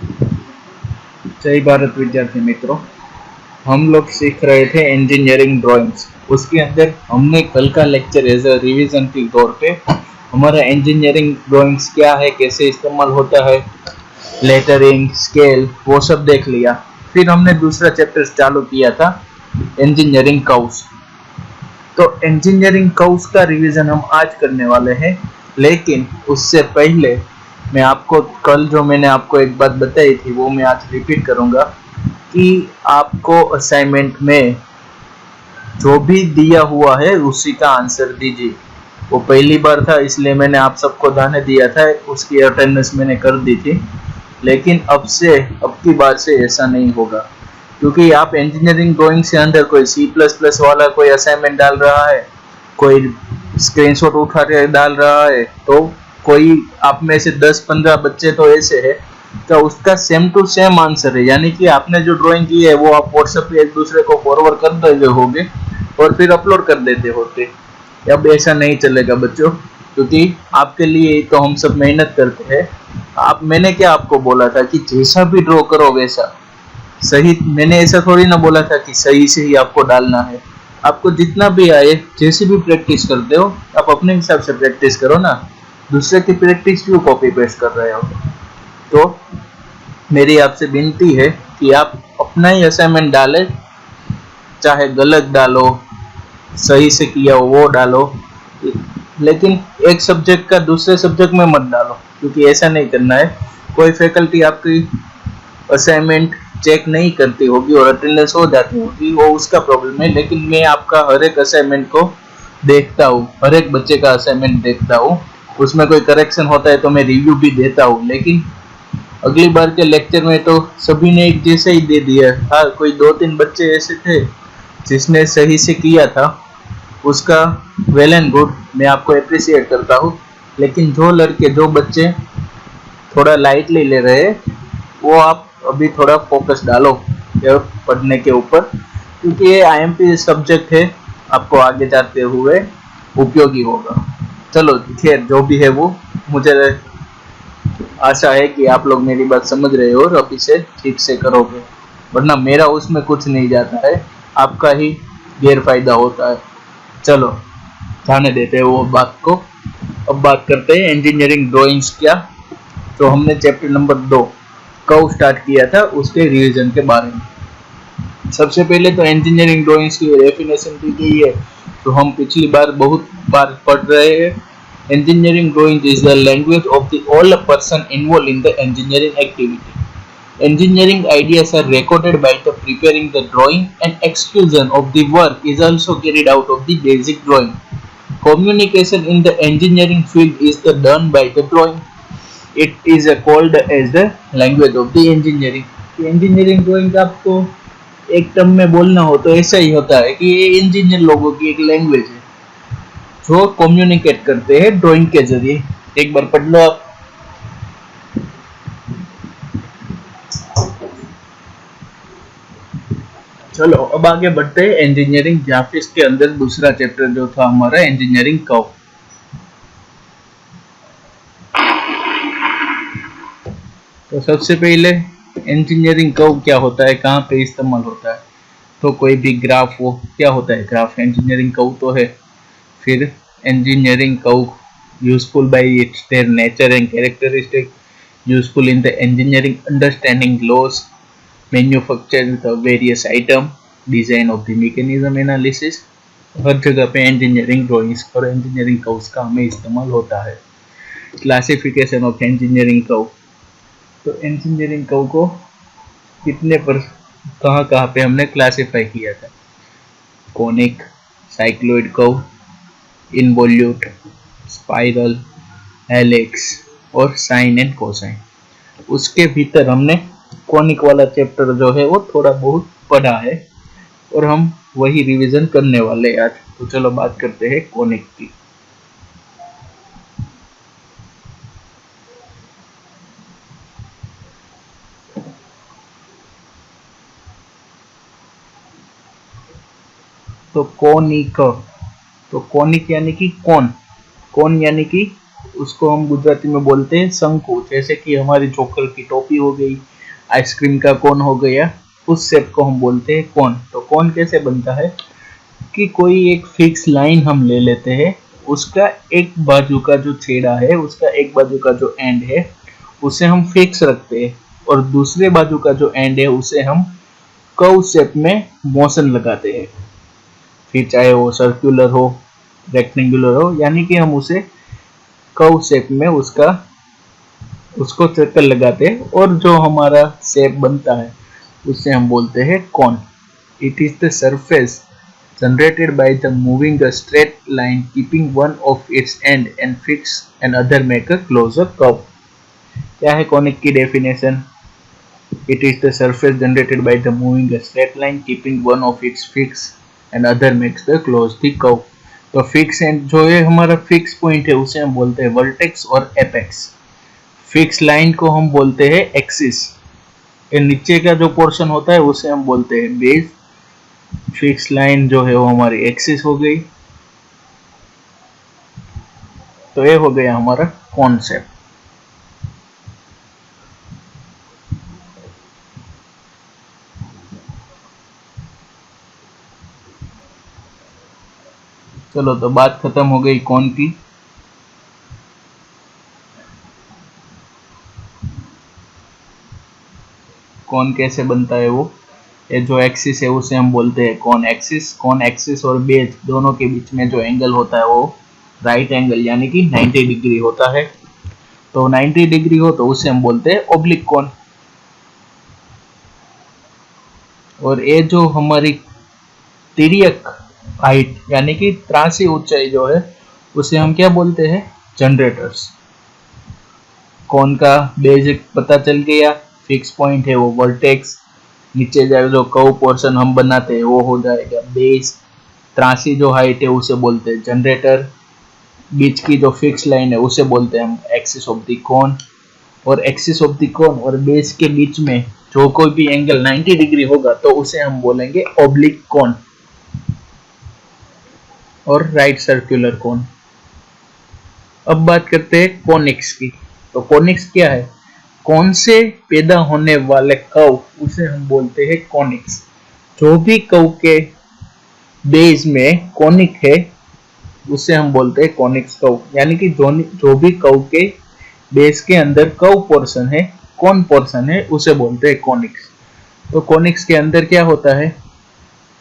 जय भारत विद्यार्थी मित्रों, हम लोग सीख रहे थे इंजीनियरिंग ड्राइंग्स। उसके अंदर हमने कल का लेक्चर एज अ रिवीजन के तौर पे हमारा इंजीनियरिंग ड्राइंग्स क्या है, कैसे इस्तेमाल होता है, लेटरिंग, स्केल, वो सब देख लिया। फिर हमने दूसरा चैप्टर चालू किया था इंजीनियरिंग कर्व्स। तो इंजीनियरिंग कर्व्स का रिवीजन हम आज करने वाले हैं, लेकिन उससे पहले मैं आपको कल जो मैंने आपको एक बात बताई थी वो मैं आज रिपीट करूंगा कि आपको असाइनमेंट में जो भी दिया हुआ है उसी का आंसर दीजिए। वो पहली बार था इसलिए मैंने आप सबको दाने दिया था, उसकी अटेंडेंस मैंने कर दी थी, लेकिन अब की बार से ऐसा नहीं होगा, क्योंकि आप इंजीनियरिंग ड्राइंग से अंदर कोई C++ वाला कोई असाइनमेंट डाल रहा है, कोई स्क्रीनशॉट उठा के डाल रहा है, तो कोई आप में से 10-15 बच्चे तो ऐसे है तो उसका सेम टू सेम आंसर है, यानी कि आपने जो ड्राइंग की है वो आप व्हाट्सएप पे एक दूसरे को फॉरवर्ड कर देते होगे और फिर अपलोड कर देते होते। अब ऐसा नहीं चलेगा बच्चों, क्योंकि आपके लिए तो हम सब मेहनत करते हैं। मैंने क्या आपको बोला था कि जैसा भी ड्रॉ करो वैसा सही, मैंने ऐसा थोड़ी ना बोला था कि सही से ही आपको डालना है। आपको जितना भी आए, जैसे भी प्रैक्टिस करते हो आप अपने हिसाब से प्रैक्टिस करो ना, दूसरे की प्रैक्टिस क्यों कॉपी पेस्ट कर रहे हो। तो मेरी आपसे विनती है कि आप अपना ही असाइनमेंट डालें, चाहे गलत डालो, सही से किया हो वो डालो, लेकिन एक सब्जेक्ट का दूसरे सब्जेक्ट में मत डालो, क्योंकि ऐसा नहीं करना है। कोई फैकल्टी आपकी असाइनमेंट चेक नहीं करती होगी और अटेंडेंस हो जाती होगी, वो उसका प्रॉब्लम है, लेकिन मैं आपका हर एक असाइनमेंट को देखता हूँ, हर एक बच्चे का असाइनमेंट देखता हूँ, उसमें कोई करेक्शन होता है तो मैं रिव्यू भी देता हूँ। लेकिन अगली बार के लेक्चर में तो सभी ने एक जैसे ही दे दिया। हाँ, कोई 2-3 बच्चे ऐसे थे जिसने सही से किया था, उसका वेल एंड गुड, मैं आपको अप्रिशिएट करता हूँ। लेकिन जो बच्चे थोड़ा लाइटली ले रहे हैं, वो आप अभी थोड़ा फोकस डालो पढ़ने के ऊपर, क्योंकि ये IMP सब्जेक्ट है, आपको आगे जाते हुए उपयोगी होगा। चलो खैर, जो भी है वो, मुझे आशा है कि आप लोग मेरी बात समझ रहे हो और अब इसे ठीक से करोगे, वरना मेरा उसमें कुछ नहीं जाता है, आपका ही गैरफायदा होता है। चलो जाने देते हैं वो बात को, अब बात करते हैं इंजीनियरिंग ड्राइंग्स क्या। तो हमने चैप्टर नंबर 2 कर्व स्टार्ट किया था, उसके रिवीजन के बारे में। सबसे पहले तो इंजीनियरिंग ड्राइंग्स की डेफिनेशन दी गई है, तो हम पिछली बार बहुत बार पढ़ रहे हैं। Engineering drawing is the language of the all person involved in the engineering activity. Engineering ideas are recorded by the preparing the drawing, and execution of the work is also carried out of the basic drawing. Communication in the engineering field is the done by the drawing. It is called as the language of the engineering. Engineering drawing का आपको एक term में बोलना हो तो ऐसा ही होता है कि ये इंजीनियर लोगों की एक लैंग्वेज है जो कम्युनिकेट करते हैं ड्राइंग के जरिए। एक बार पढ़ लो आप। चलो अब आगे बढ़ते हैं इंजीनियरिंग ग्राफिक्स के अंदर दूसरा चैप्टर जो था हमारा इंजीनियरिंग कर्व। तो सबसे पहले इंजीनियरिंग कर्व क्या होता है, कहाँ पे इस्तेमाल होता है। तो कोई भी ग्राफ हो, क्या होता है ग्राफ, इंजीनियरिंग कर्व तो है। फिर engineering curve useful by its their nature and characteristic, useful in the engineering understanding laws, manufacture the various item, design of the mechanism analysis। हर जगह पे इंजीनियरिंग ड्राइंग्स और इंजीनियरिंग कर्व्स का हमें इस्तेमाल होता है। क्लासिफिकेशन ऑफ इंजीनियरिंग कर्व, तो engineering curve को कितने पर कहाँ कहाँ पे हमने क्लासिफाई किया था। Conic, cycloid curve, involute, spiral, helix और साइन एंड कोसाइन। उसके भीतर हमने कॉनिक वाला चैप्टर जो है वो थोड़ा बहुत पढ़ा है और हम वही रिवीजन करने वाले हैं आज। तो चलो बात करते हैं कॉनिक की। तो कॉनिक, तो कॉनिक यानी कि कौन, कौन यानी कि उसको हम गुजराती में बोलते हैं शंकु। जैसे कि हमारी चोकर की टोपी हो गई, आइसक्रीम का कोन हो गया, उस शेप को हम बोलते हैं कोन। तो कोन कैसे बनता है कि कोई एक फिक्स लाइन हम ले लेते हैं, उसका एक बाजू का जो छेड़ा है, उसका एक बाजू का जो एंड है उसे हम फिक्स रखते हैं, और दूसरे बाजू का जो एंड है उसे हम कर्व शेप में मोशन लगाते हैं। फिर चाहे वो सर्कुलर हो, रेक्टेंगुलर हो, यानी कि हम उसे कर्व शेप में उसको सर्कल लगाते हैं, और जो हमारा शेप बनता है उसे हम बोलते हैं cone. It is the surface generated by the moving a straight line keeping one of its end and fix and other make a closer curve। क्या है कॉनिक की definition? It is the surface generated by the moving a straight line keeping one of its fix and other makes the close the curve। तो fix and जो है हमारा fix point है उसे हम बोलते हैं वर्टेक्स और एपेक्स। फिक्स लाइन को हम बोलते हैं एक्सिस, नीचे का जो पोर्शन होता है उसे हम बोलते हैं बेस। फिक्स लाइन जो है वो हमारी एक्सिस हो गई। तो ये हो गया हमारा कॉन्सेप्ट। चलो, तो बात खत्म हो गई कौन की। कौन कैसे बनता है वो, ये जो एक्सिस है उसे हम बोलते हैं कौन एक्सिस। कौन एक्सिस और बेस दोनों के बीच में जो एंगल होता है वो राइट एंगल यानी कि 90 डिग्री होता है। तो 90 डिग्री हो तो उसे हम बोलते हैं ओब्लिक कौन। और ये जो हमारी तिर्यक हाइट यानी कि त्रासी ऊंचाई जो है उसे हम क्या बोलते हैं? जनरेटर्स। कौन का बेसिक पता चल गया, फिक्स पॉइंट है वो वर्टेक्स, नीचे जो कर्व पोर्शन हम बनाते हैं वो हो जाएगा बेस, त्रासी जो हाइट है उसे बोलते हैं जनरेटर, बीच की जो फिक्स लाइन है उसे बोलते हैं हम एक्सिस ऑफ द कोन, और एक्सिस ऑफ द कोन और बेस के बीच में जो कोई भी एंगल 90 डिग्री होगा तो उसे हम बोलेंगे ओब्लिक कोन और राइट सर्कुलर कोन। अब बात करते हैं कोनिक्स की। तो कोनिक्स क्या है? कौन से पैदा होने वाले कर्व उसे हम बोलते हैं कोनिक्स। जो भी कर्व के बेस में कोनिक है उसे हम बोलते हैं कोनिक्स कर्व, यानी कि जो भी कर्व के बेस के अंदर कर्व पोर्शन है, कौन पोर्शन है, उसे बोलते हैं कोनिक्स। तो कोनिक्स के अंदर क्या होता है?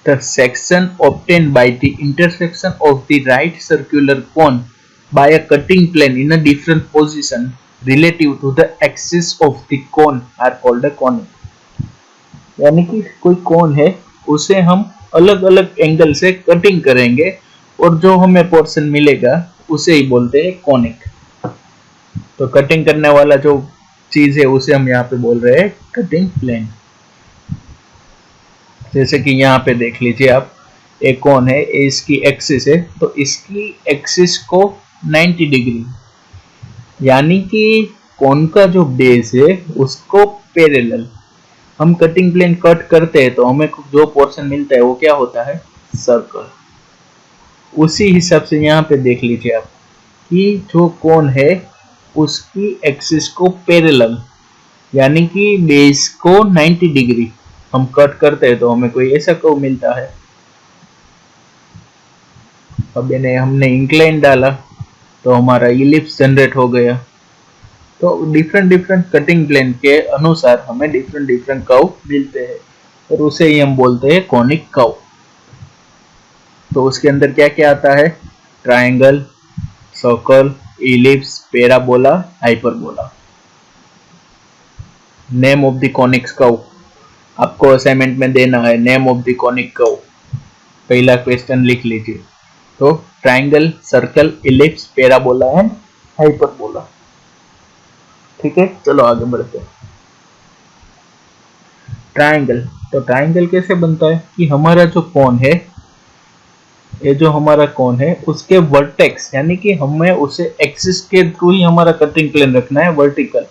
The section obtained by the intersection of the right circular cone by a cutting plane in a different position relative to the axis of the cone are called a conic। यानी कि कोई कोन है उसे हम अलग अलग एंगल से cutting करेंगे और जो हमें पोर्शन मिलेगा उसे ही बोलते हैं कोनिक। तो कटिंग करने वाला जो चीज है उसे हम यहाँ पे बोल रहे हैं कटिंग प्लेन। जैसे कि यहाँ पे देख लीजिए आप, एक कोन है, इसकी एक्सिस है, तो इसकी एक्सिस को 90 डिग्री यानी कि कोन का जो बेस है उसको पैरेलल हम कटिंग प्लेन कट करते हैं तो हमें जो पोर्शन मिलता है वो क्या होता है? सर्कल। उसी हिसाब से यहाँ पे देख लीजिए आप कि जो कोन है उसकी एक्सिस को पैरेलल यानी कि बेस को 90 डिग्री हम कट करते हैं तो हमें कोई ऐसा कर्व मिलता है। अब हमने इंक्लाइन डाला तो हमारा इलिप्स जनरेट हो गया। तो डिफरेंट कटिंग प्लेन के अनुसार हमें डिफरेंट कर्व मिलते हैं और उसे ही हम बोलते हैं कॉनिक कर्व। तो उसके अंदर क्या क्या आता है? Triangle, circle, ellipse, parabola, hyperbola. Name of the conics curve आपको असाइनमेंट में देना है। Name of the conic curve पहला क्वेश्चन लिख लीजिए। तो triangle, circle, ellipse, parabola and hyperbola. ठीक है, चलो आगे बढ़ते हैं। ट्रायंगल। तो ट्रायंगल कैसे बनता है कि हमारा जो कोन है, ये जो हमारा कोन है उसके वर्टेक्स यानी कि हमें उसे एक्सिस के थ्रू ही हमारा कटिंग प्लेन रखना है वर्टिकल,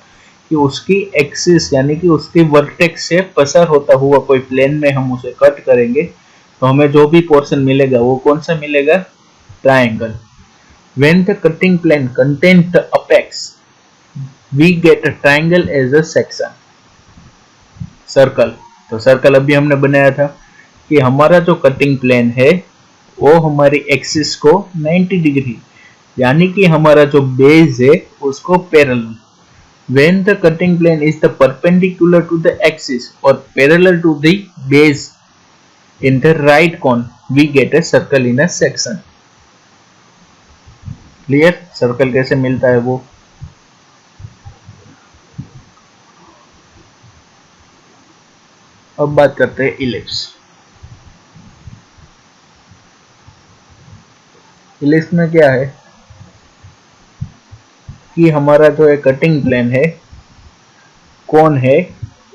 कि उसकी एक्सिस यानी कि उसके वर्टेक्स से पसार होता हुआ कोई प्लेन में हम उसे कट करेंगे तो हमें जो भी पोर्शन मिलेगा वो कौन सा मिलेगा? Triangle. When the cutting plane contains the apex, we get a triangle as a section. Circle, तो सर्कल अभी हमने बनाया था कि हमारा जो कटिंग प्लेन है वो हमारी एक्सिस को 90 डिग्री, यानी कि हमारा जो बेस है उसको parallel. When the cutting plane is the perpendicular to the axis or parallel to the base in the right cone, we get a circle in a section. Clear? Circle कैसे मिलता है वो. अब बात करते हैं इलिप्स. इलिप्स में क्या है कि हमारा जो है कटिंग प्लेन है, कोन है,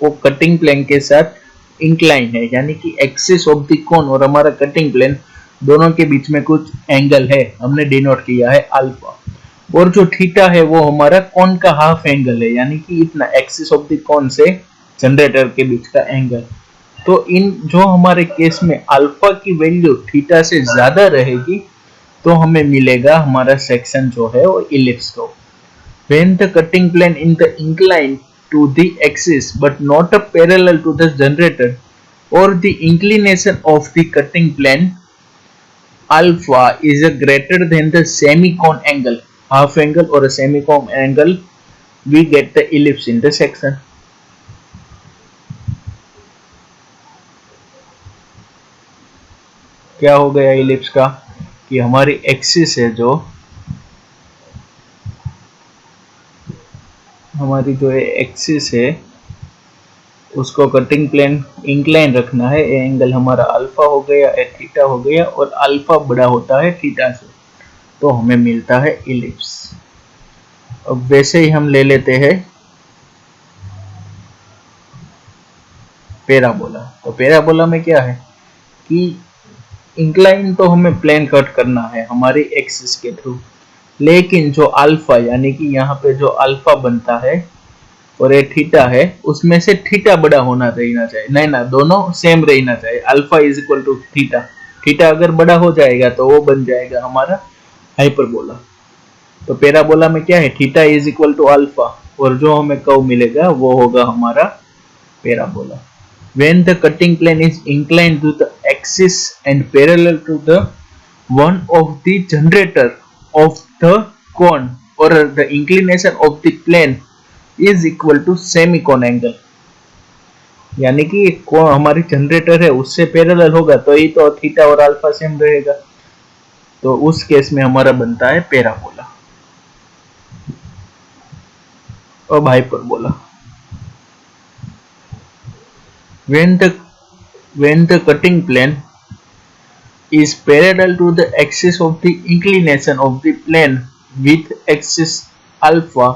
वो कटिंग प्लेन के साथ इंक्लाइन है, यानी कि एक्सिस ऑफ द कोन और हमारा कटिंग प्लेन दोनों के बीच में कुछ एंगल है, हमने डिनोट किया है अल्फा. और जो थीटा है वो हमारा कोन का हाफ एंगल है, यानी कि इतना एक्सिस ऑफ द कोन से जनरेटर के बीच का एंगल. तो इन जो हमारे केस में अल्फा की वैल्यू थीटा से ज्यादा रहेगी तो हमें मिलेगा हमारा सेक्शन जो है वो इलिप्स को. When the cutting plane in the incline to the axis but not a parallel to the generator, or the inclination of the cutting plane alpha is a greater than the semicone angle, half angle or a semicone angle, we get the ellipse in the section. क्या हो गया ellipse का कि हमारी axis है, जो हमारी जो एक्सिस है उसको कटिंग प्लेन इंक्लाइन रखना है. ये एंगल हमारा अल्फा हो गया, ये थीटा हो गया, और अल्फा बड़ा होता है थीटा से, तो हमें मिलता है इलिप्स. अब वैसे ही हम ले लेते हैं पैराबोला. तो पैराबोला में क्या है कि इंक्लाइन तो हमें प्लेन कट करना है हमारी एक्सिस के थ्रू, लेकिन जो अल्फा यानी कि यहाँ पे जो अल्फा बनता है और ये थीटा है, उसमें से थीटा बड़ा होना रहना चाहिए. नहीं ना, दोनों सेम रहना चाहिए. Alpha is equal to theta. Theta अगर बड़ा हो जाएगा तो वो बन जाएगा हमारा हाइपरबोला. तो पैराबोला में क्या है, theta is equal to alpha, और जो हमें कर्व मिलेगा वो होगा हमारा parabola. When the cutting plane is inclined to the axis and parallel to the one of the generator of the cone, or the inclination of the plane is equal to semicone angle, यानी कि हमारी generator है उससे parallel होगा तो ही तो theta और alpha same रहेगा. तो उस केस में हमारा बनता है पैराबोला. अब hyperbola. When the cutting plane is parallel to the axis of the inclination of the plane with axis alpha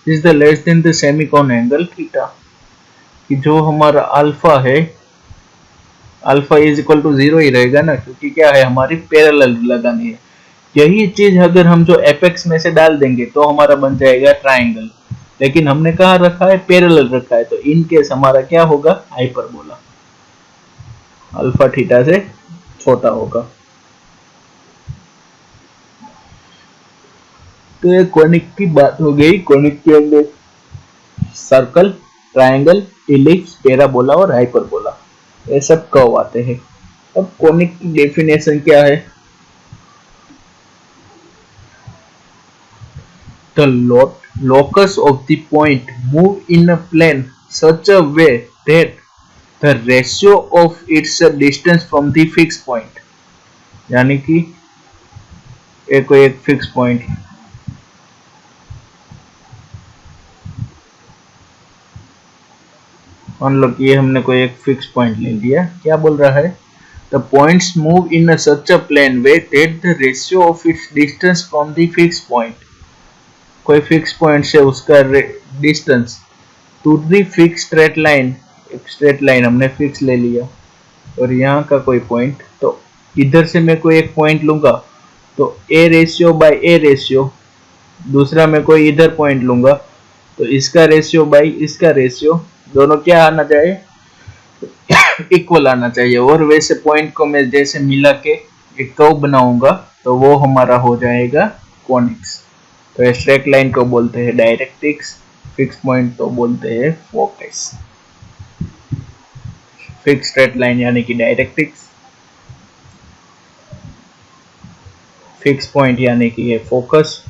is the less than the semicone angle theta. कि जो हमारा अल्फा है, अल्फा इज इक्वल टू 0 ही रहेगा ना, क्योंकि क्या है हमारी पैरेलल लगानी है. यही चीज अगर हम जो एपेक्स में से डाल देंगे तो हमारा बन जाएगा ट्राइंगल, लेकिन हमने कहा रखा है पैरेलल रखा है, तो इन केस हमारा क्या होगा हाइपरबोला. अल्फा थीटा से छोटा होगा. तो ये कोनिक की बात हो गई. कोनिक के अंदर सर्कल, ट्रायंगल, इलिप्स, पैराबोला और हाइपरबोला, ये सब कर्व आते हैं. अब कोनिक की डेफिनेशन क्या है. The locus of the point move in a plane such a way that the ratio of its distance from the fixed point, यानी कि एक फिक्स पॉइंट, मान लो कि ये हमने कोई एक फिक्स पॉइंट ले लिया. क्या बोल रहा है, the points move in a such a plane way that the ratio of its distance from the fixed point, कोई फिक्स पॉइंट से उसका distance to the fix straight line, एक स्ट्रेट लाइन हमने फिक्स ले लिया, और यहाँ का कोई पॉइंट, तो इधर से मैं कोई एक पॉइंट लूंगा तो ए रेशियो बाय ए रेशियो, दूसरा मैं कोई इधर पॉइंट लूंगा तो इसका रेशियो बाय इसका रेशियो, दोनों क्या आना चाहिए, इक्वल आना चाहिए. और वैसे पॉइंट को मैं जैसे मिला के एक कर्व बनाऊंगा तो वो हमारा हो जाएगा कॉनिक्स। तो स्ट्रेट लाइन को बोलते हैं डायरेक्ट्रिक्स, फिक्स पॉइंट तो बोलते हैं फोकस। फिक्स स्ट्रेट लाइन यानी कि डायरेक्ट्रिक्स, फिक्स पॉइंट यानी कि ये फोकस,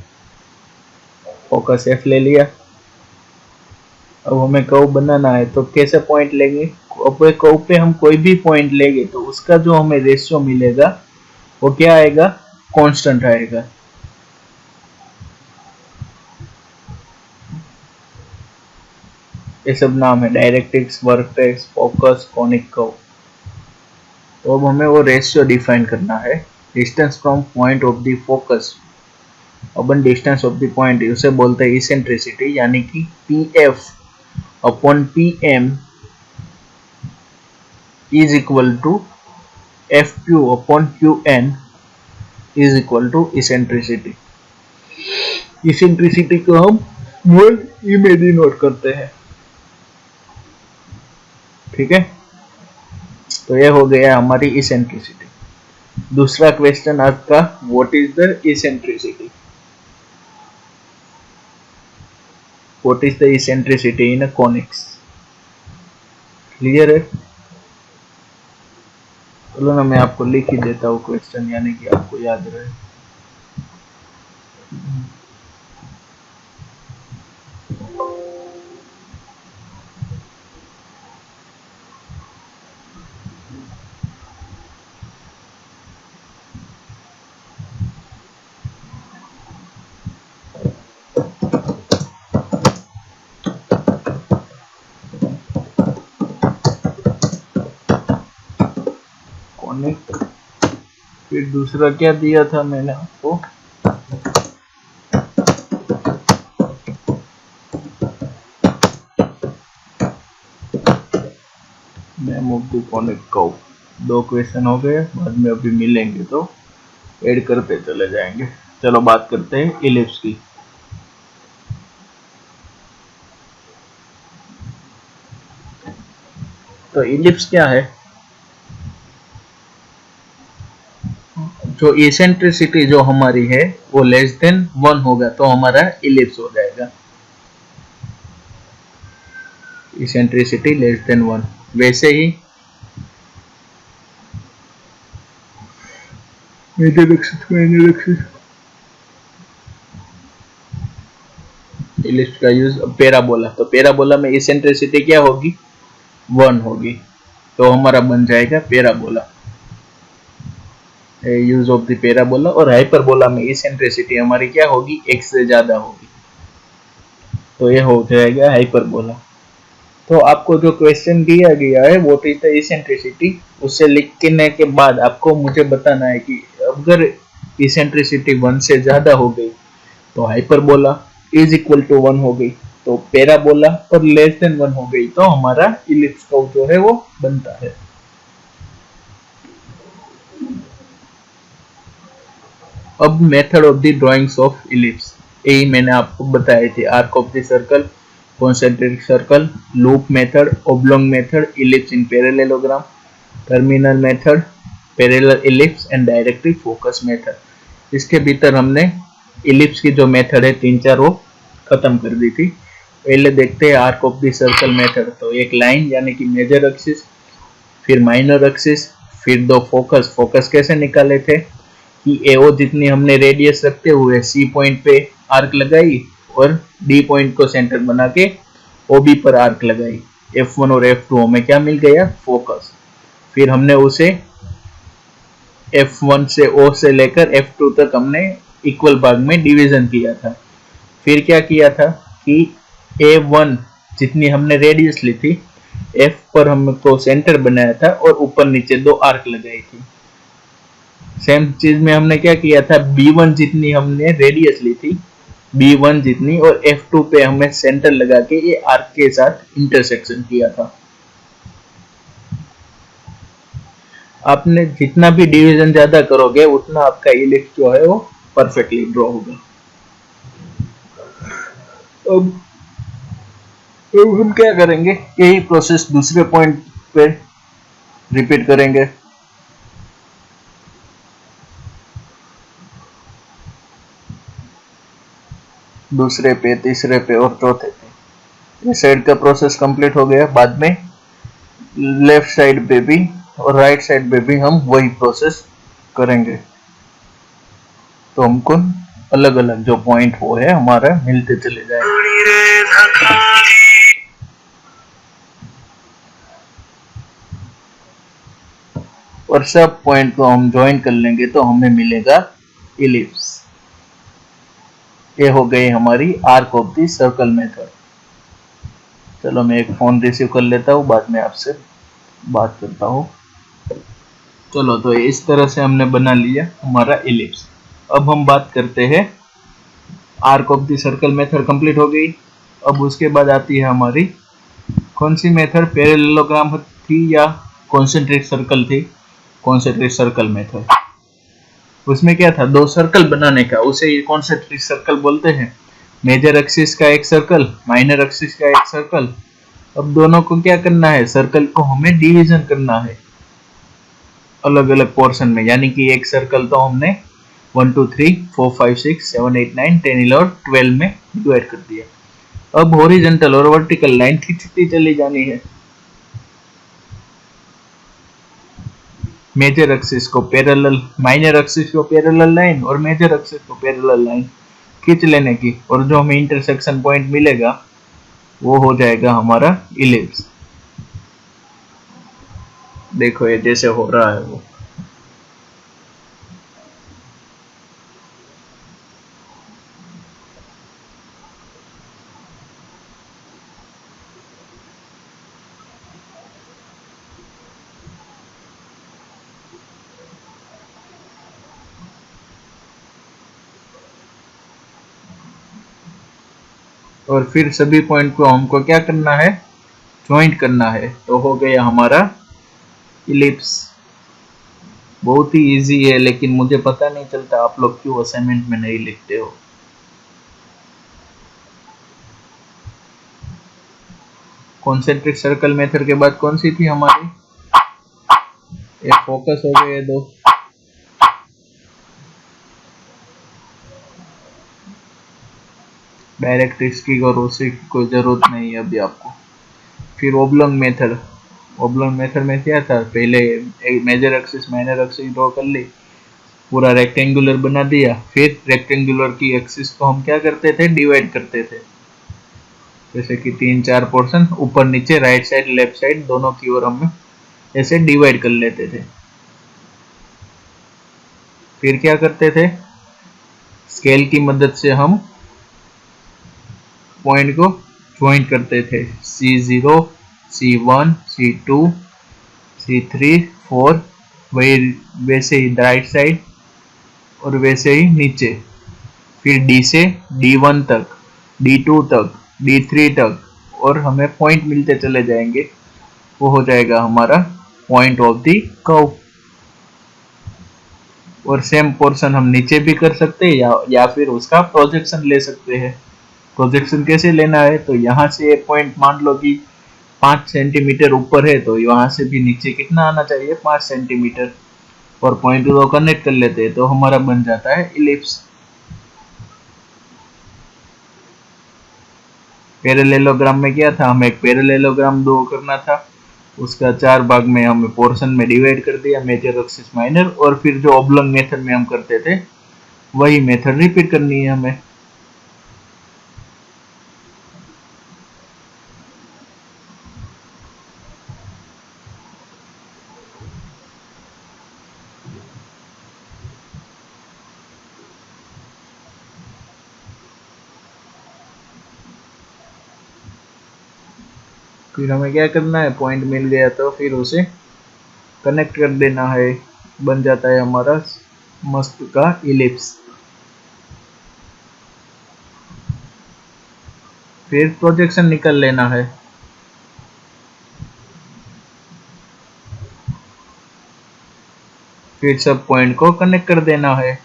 फोकस एफ ले लिया। अब हमें कर्व बनाना है तो कैसे पॉइंट लेंगे? अब कर्व पे हम कोई भी पॉइंट लेंगे तो उसका जो हमें रेशियो मिलेगा वो क्या आएगा? कांस्टेंट आएगा। ये सब नाम है directrix, vertex, focus, conic curve. तो अब हमें वो रेशियो डिफाइन करना है। Distance from point of the focus, upon distance of the point उसे बोलते हैं इसेंट्रिसिटी, यानी कि PF upon PM is equal to F Q upon Q N is equal to eccentricity. Eccentricity को हम स्मॉल ई में डिनोट करते हैं, ठीक है। तो ये हो गया हमारी इसेंट्रिसिटी। दूसरा क्वेश्चन आपका, what is the eccentricity? What is the eccentricity in a conics? Clear है? चलो ना, मैं आपको लिख ही देता हूँ क्वेश्चन, यानी कि आपको याद रहे। कॉनिक, फिर दूसरा क्या दिया था मैंने आपको? Name of the conic curve. दो क्वेश्चन हो गए, बाद में अभी मिलेंगे तो ऐड करते चले जाएंगे। चलो बात करते हैं इलिप्स की। तो इलिप्स क्या है? जो इसेंट्रिसिटी जो हमारी है वो लेस देन 1 होगा तो हमारा इलिप्स हो जाएगा। Eccentricity less than 1। वैसे ही major axis, minor axis, ellipse का यूज पैराबोला। तो पैराबोला में इसेंट्रिसिटी क्या होगी? 1 होगी, तो हमारा बन जाएगा parabola. Use of the parabola. और हाइपरबोला में इसेंट्रिसिटी हमारी क्या होगी? x से ज्यादा होगी, तो ये हो जाएगा हाइपरबोला। तो आपको जो क्वेश्चन दिया गया है व्हाट इज द इसेंट्रिसिटी, उसे लिखने के बाद आपको मुझे बताना है कि अगर इसेंट्रिसिटी 1 से ज्यादा हो गई तो हाइपरबोला, इज इक्वल टू 1 हो गई तो पैराबोला, और लेस देन 1 हो गई तो हमारा इलिप्स कर्व जो है वो बनता है। अब method of the drawings of ellipse, यही मैंने आपको बताए थे। Arc of the circle, concentric circle, loop method, oblong method, ellipse in parallelogram, terminal method, parallel ellipse and directly focus method। इसके भीतर हमने इलिप्स की जो मेथड है 3-4 वो खत्म कर दी थी। पहले देखते हैं arc of the circle method. तो एक लाइन यानी कि मेजर एक्सिस, फिर माइनर एक्सिस, फिर दो फोकस। फोकस कैसे निकाले थे कि एओ जितनी हमने रेडियस रखते हुए सी पॉइंट पे आर्क लगाई और डी पॉइंट को सेंटर बना के ओबी पर आर्क लगाई। F1 और F2 हमें क्या मिल गया? फोकस। फिर हमने उसे F1 से O से लेकर F2 तक हमने इक्वल भाग में डिवीजन किया था। फिर क्या किया था कि A1 जितनी हमने रेडियस ली थी, F पर हमको सेंटर बनाया था और ऊपर नीचे दो आर्क लगाई थी। सेम चीज में हमने क्या किया था, B1 जितनी हमने रेडियस ली थी, B1 जितनी, और F2 पे हमें सेंटर लगा के ये आर्क के साथ इंटरसेक्शन किया था। आपने जितना भी डिवीजन ज्यादा करोगे उतना आपका इलिप्स जो है वो परफेक्टली ड्रॉ होगा। अब हम क्या करेंगे, यही प्रोसेस दूसरे पॉइंट पे रिपीट करेंगे। दूसरे पे, तीसरे पे और चौथे पे। ये साइड का प्रोसेस कंप्लीट हो गया। बाद में लेफ्ट साइड पे भी और राइट साइड पे भी हम वही प्रोसेस करेंगे। तो हमको अलग अलग जो पॉइंट वो है हमारा मिलते चले जाएंगे। और सब पॉइंट को हम ज्वाइन कर लेंगे तो हमें मिलेगा इलिप्स। ये हो गई हमारी arc of the circle method. चलो मैं एक फोन रिसीव कर लेता हूँ, बाद में आपसे बात करता हूँ। चलो तो इस तरह से हमने बना लिया हमारा इलिप्स। अब हम बात करते हैं, arc of the circle method complete हो गई। अब उसके बाद आती है हमारी कौन सी मेथड, पैरेललोग्राम थी या कॉन्सेंट्रिक सर्कल थी? Concentric circle method. उसमें क्या था, दो सर्कल बनाने का, उसे कॉन्सेंट्रिक सर्कल बोलते हैं। मेजर एक्सिस का एक सर्कल, माइनर एक्सिस का एक सर्कल। अब दोनों को क्या करना है, सर्कल को हमें डिवीजन करना है अलग अलग पोर्शन में। यानी कि एक सर्कल तो हमने 1 2 3 4 5 6 7 8 9 10 11 12 में डिवाइड कर दिया। अब हॉरिजॉन्टल और वर्टिकल लाइन खींचती चली जानी है। मेजर एक्सिस को पैरेलल, माइनर एक्सिस को पैरेलल लाइन और मेजर एक्सिस को पैरेलल लाइन खींच लेने की, और जो हमें इंटरसेक्शन पॉइंट मिलेगा वो हो जाएगा हमारा इलिप्स। देखो ये जैसे हो रहा है वो। और फिर सभी पॉइंट को हमको क्या करना है, ज्वाइंट करना है। तो हो गया हमारा इलिप्स। बहुत ही इजी है, लेकिन मुझे पता नहीं चलता आप लोग क्यों असाइनमेंट में नहीं लिखते हो। कॉन्सेंट्रिक सर्कल मेथड के बाद कौन सी थी हमारी, एक फोकस हो गए दो। डायरेक्ट्रिक्स की और उसी की कोई जरूरत नहीं है अभी आपको। फिर ओब्लॉन्ग मेथड। ओब्लॉन्ग मेथड में क्या था, पहले एक major axis minor axis draw कर ली, पूरा रेक्टेंगुलर बना दिया। फिर रेक्टेंगुलर की एक्सिस को हम क्या करते थे, डिवाइड करते थे। जैसे कि 3 4 पोर्शन, ऊपर नीचे राइट साइड लेफ्ट साइड दोनों की ओर हम ऐसे डिवाइड कर लेते थे। फिर क्या करते थे, स्केल की मदद से हम पॉइंट को ज्वाइन करते थे। C0, C1, C2, C3, 4, वही वैसे ही राइट साइड और वैसे ही नीचे। फिर D से D1 तक, D2 तक, D3 तक, और हमें पॉइंट मिलते चले जाएंगे। वो हो जाएगा हमारा पॉइंट ऑफ द कर्व। और सेम पोर्शन हम नीचे भी कर सकते हैं या फिर उसका प्रोजेक्शन ले सकते हैं। प्रोजेक्शन कैसे लेना है, तो यहाँ से एक पॉइंट मान लो कि 5 सेंटीमीटर ऊपर है, तो वहां से भी नीचे कितना आना चाहिए, 5 सेंटीमीटर। और पॉइंट को कनेक्ट कर लेते हैं तो हमारा बन जाता है इलिप्स। पैरेललोग्राम में क्या था, हमें एक पैरेललोग्राम ड्रॉ करना था, उसका 4 भाग में हमें पोर्शन में डिवाइड कर दिया, मेजर एक्सिस माइनर। और फिर जो ऑब्लॉन्ग मेथड में हम करते थे वही मेथड रिपीट करनी है हमें। फिर हमें क्या करना है, पॉइंट मिल गया तो फिर उसे कनेक्ट कर देना है, बन जाता है हमारा मस्त का इलिप्स। फिर प्रोजेक्शन निकल लेना है। फिर सब पॉइंट को कनेक्ट कर देना है।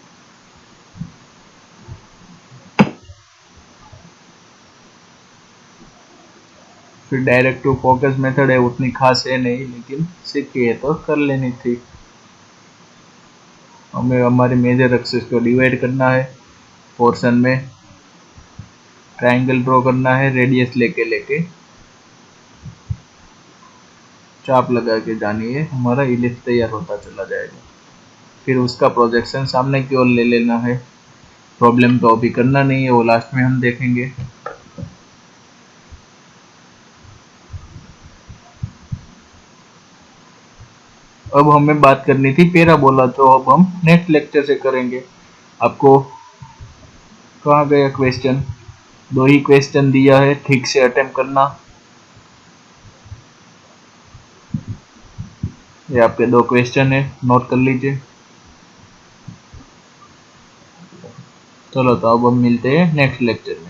फिर डायरेक्ट टू फोकस मेथड है, उतनी खास है नहीं, लेकिन सीखी है तो कर लेनी थी। हमें हमारे मेजर एक्सिस को डिवाइड करना है पोर्शन में। ट्रायंगल ड्रॉ करना है, रेडियस लेके लेके चाप लगा के जानी है, हमारा इलिप्स तैयार होता चला जाएगा। फिर उसका प्रोजेक्शन सामने की ओर ले लेना है। प्रॉब्लम तो अभी करना नहीं है, वो लास्ट में हम देखेंगे। अब हमें बात करनी थी पैराबोला, जो अब हम नेक्स्ट लेक्चर से करेंगे। आपको कहाँ गया क्वेश्चन? 2 ही क्वेश्चन दिया है, ठीक से अटेम्प्ट करना। ये आपके 2 क्वेश्चन है, नोट कर लीजिए। चलो तो अब हम मिलते हैं नेक्स्ट लेक्चर में।